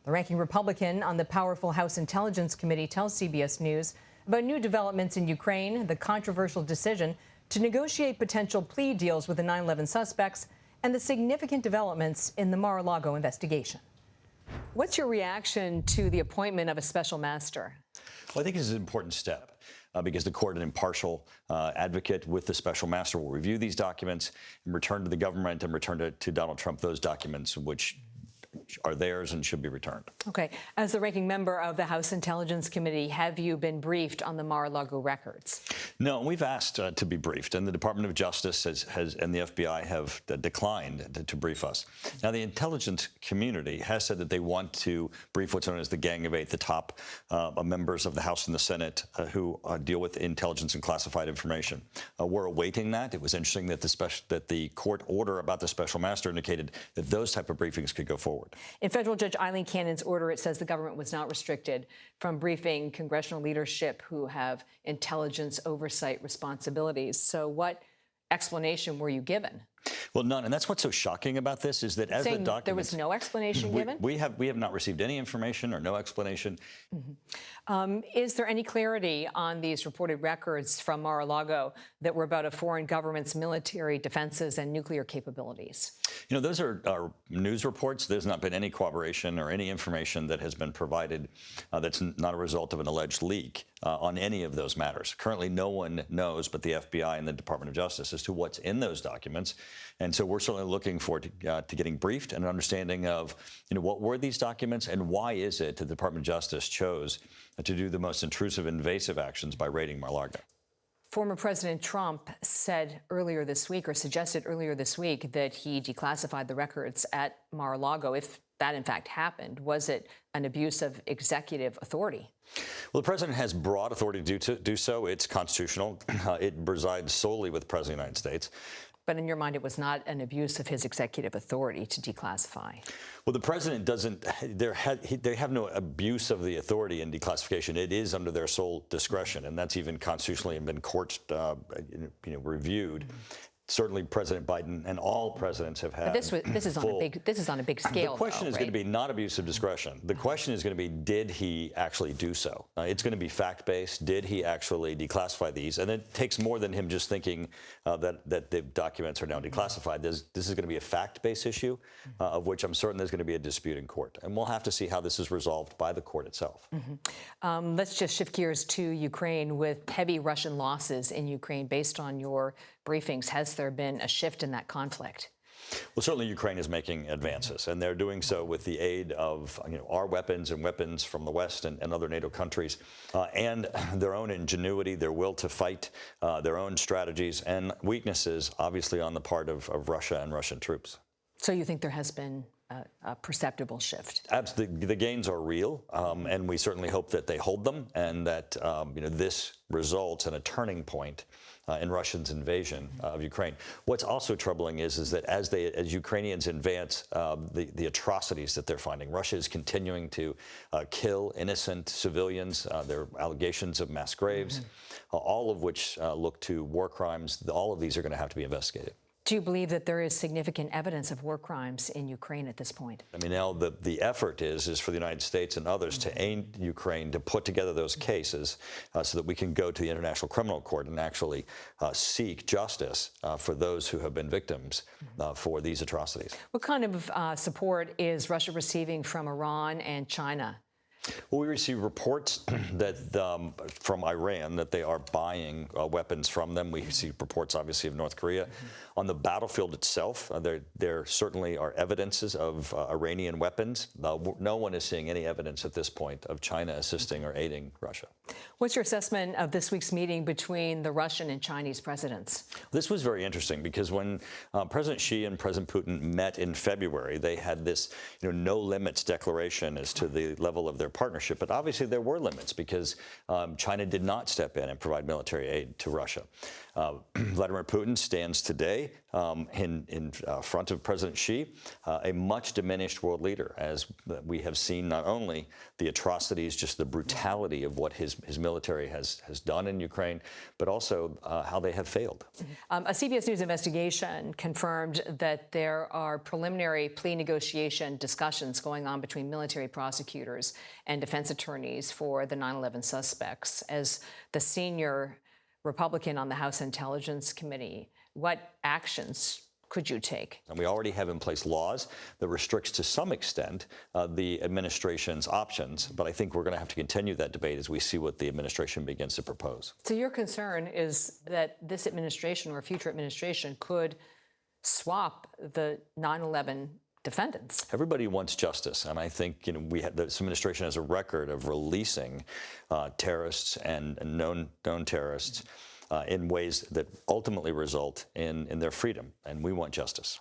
The ranking Republican on the powerful House Intelligence Committee tells CBS News about new developments in Ukraine, the controversial decision to negotiate potential plea deals with the 9/11 suspects, and the significant developments in the Mar-a-Lago investigation. What's your reaction to the appointment of a special master? Well, I think it's an important step because the court, an impartial advocate with the special master, will review these documents and return to the government and return to Donald Trump those documents which are theirs and should be returned. Okay. As the ranking member of the House Intelligence Committee, have you been briefed on the Mar-a-Lago records? No, we've asked to be briefed, and the Department of Justice and the FBI have declined to brief us. Now, the intelligence community has said that they want to brief what's known as the Gang of Eight, the top members of the House and the Senate who deal with intelligence and classified information. We're awaiting that. It was interesting that the court order about the special master indicated that those type of briefings could go forward. In Federal Judge Eileen Cannon's order, it says the government was not restricted from briefing congressional leadership who have intelligence oversight responsibilities. So what explanation were you given? Well, none. And that's what's so shocking about this is that as the documents... There was no explanation given? We have not received any information or no explanation. Mm-hmm. Is there any clarity on these reported records from Mar-a-Lago that were about a foreign government's military defenses and nuclear capabilities? You know, those are news reports. There's not been any corroboration or any information that has been provided that's not a result of an alleged leak on any of those matters. Currently, no one knows but the FBI and the Department of Justice as to what's in those documents. And so we're certainly looking forward to getting briefed and an understanding of, what were these documents and why is it that the Department of Justice chose to do the most intrusive, invasive actions by raiding Mar-a-Lago. Former President Trump said earlier this week, or suggested earlier this week, that he declassified the records at Mar-a-Lago. If that, in fact, happened, was it an abuse of executive authority? Well, the president has broad authority to do so. It's constitutional. It resides solely with the President of the United States. But in your mind, it was not an abuse of his executive authority to declassify? Well, the president doesn't, they have no abuse of the authority in declassification. It is under their sole discretion, and that's even constitutionally been court reviewed. Certainly, President Biden and all presidents have had. But this is on a big scale. The question is going to be not abuse of discretion. The question is going to be, did he actually do so? It's going to be fact-based. Did he actually declassify these? And it takes more than him just thinking that the documents are now declassified. This is going to be a fact-based issue, of which I'm certain there's going to be a dispute in court, and we'll have to see how this is resolved by the court itself. Mm-hmm. Let's just shift gears to Ukraine. With heavy Russian losses in Ukraine, based on your briefings, has there been a shift in that conflict? Well, certainly Ukraine is making advances, and they're doing so with the aid of our weapons and weapons from the West and other NATO countries, and their own ingenuity, their will to fight, their own strategies and weaknesses, obviously on the part of Russia and Russian troops. So you think there has been a perceptible shift? Absolutely. The gains are real, and we certainly hope that they hold them and that this results in a turning point in Russia's invasion of Ukraine. What's also troubling is that as Ukrainians advance the atrocities that they're finding, Russia is continuing to kill innocent civilians. There are allegations of mass graves, all of which look to war crimes. All of these are going to have to be investigated. Do you believe that there is significant evidence of war crimes in Ukraine at this point? I mean, now the effort is for the United States and others to aid Ukraine to put together those cases so that we can go to the International Criminal Court and actually seek justice for those who have been victims for these atrocities. What kind of support is Russia receiving from Iran and China? Well, we receive reports that from Iran that they are buying weapons from them. We see reports, obviously, of North Korea. On the battlefield itself, there certainly are evidences of Iranian weapons. No one is seeing any evidence at this point of China assisting or aiding Russia. What's your assessment of this week's meeting between the Russian and Chinese presidents? This was very interesting because when President Xi and President Putin met in February, they had this no limits declaration as to the level of their partnership. But obviously there were limits because China did not step in and provide military aid to Russia. Vladimir Putin stands today in front of President Xi, a much diminished world leader, as we have seen not only the atrocities, just the brutality of what his military has done in Ukraine, but also how they have failed. A CBS News investigation confirmed that there are preliminary plea negotiation discussions going on between military prosecutors and defense attorneys for the 9/11 suspects. As the senior Republican on the House Intelligence Committee, what actions could you take? And we already have in place laws that restricts to some extent the administration's options, but I think we're going to have to continue that debate as we see what the administration begins to propose. So your concern is that this administration or future administration could swap the 9/11 defendants. Everybody wants justice, and I think this administration has a record of releasing terrorists and known terrorists in ways that ultimately result in their freedom, and we want justice.